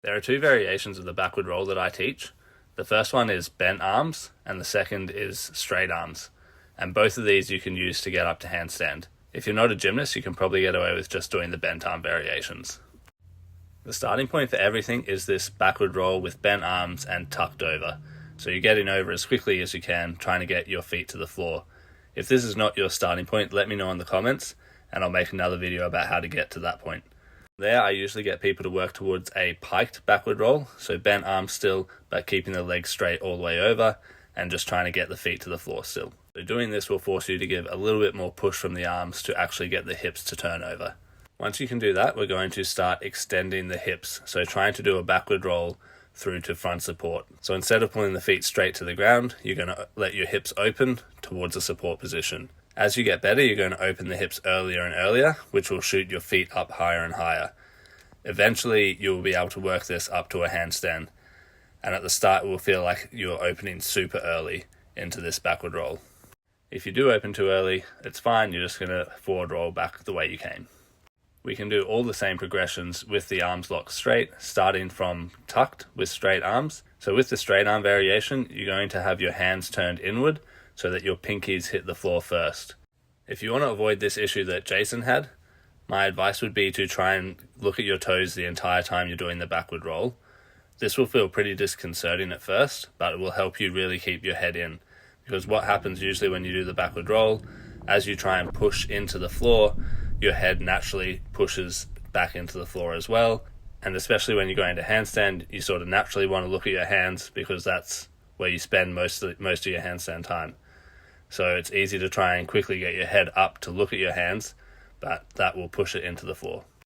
There are two variations of the backward roll that I teach. The first one is bent arms, and the second is straight arms. And both of these you can use to get up to handstand. If you're not a gymnast, you can probably get away with just doing the bent arm variations. The starting point for everything is this backward roll with bent arms and tucked over. So you're getting over as quickly as you can, trying to get your feet to the floor. If this is not your starting point, let me know in the comments, and I'll make another video about how to get to that point. There, I usually get people to work towards a piked backward roll, so bent arms still, but keeping the legs straight all the way over, and just trying to get the feet to the floor still. So doing this will force you to give a little bit more push from the arms to actually get the hips to turn over. Once you can do that, we're going to start extending the hips, so trying to do a backward roll through to front support. So instead of pulling the feet straight to the ground, you're going to let your hips open towards a support position. As you get better, you're going to open the hips earlier and earlier, which will shoot your feet up higher and higher. Eventually, you'll be able to work this up to a handstand, and at the start, it will feel like you're opening super early into this backward roll. If you do open too early, it's fine, you're just going to forward roll back the way you came. We can do all the same progressions with the arms locked straight, starting from tucked with straight arms. So with the straight arm variation, you're going to have your hands turned inward so that your pinkies hit the floor first. If you want to avoid this issue that Jason had, my advice would be to try and look at your toes the entire time you're doing the backward roll. This will feel pretty disconcerting at first, but it will help you really keep your head in. Because what happens usually when you do the backward roll, as you try and push into the floor, your head naturally pushes back into the floor as well. And especially when you're going to handstand, you sort of naturally want to look at your hands because that's where you spend most of your handstand time. So it's easy to try and quickly get your head up to look at your hands, but that will push it into the floor.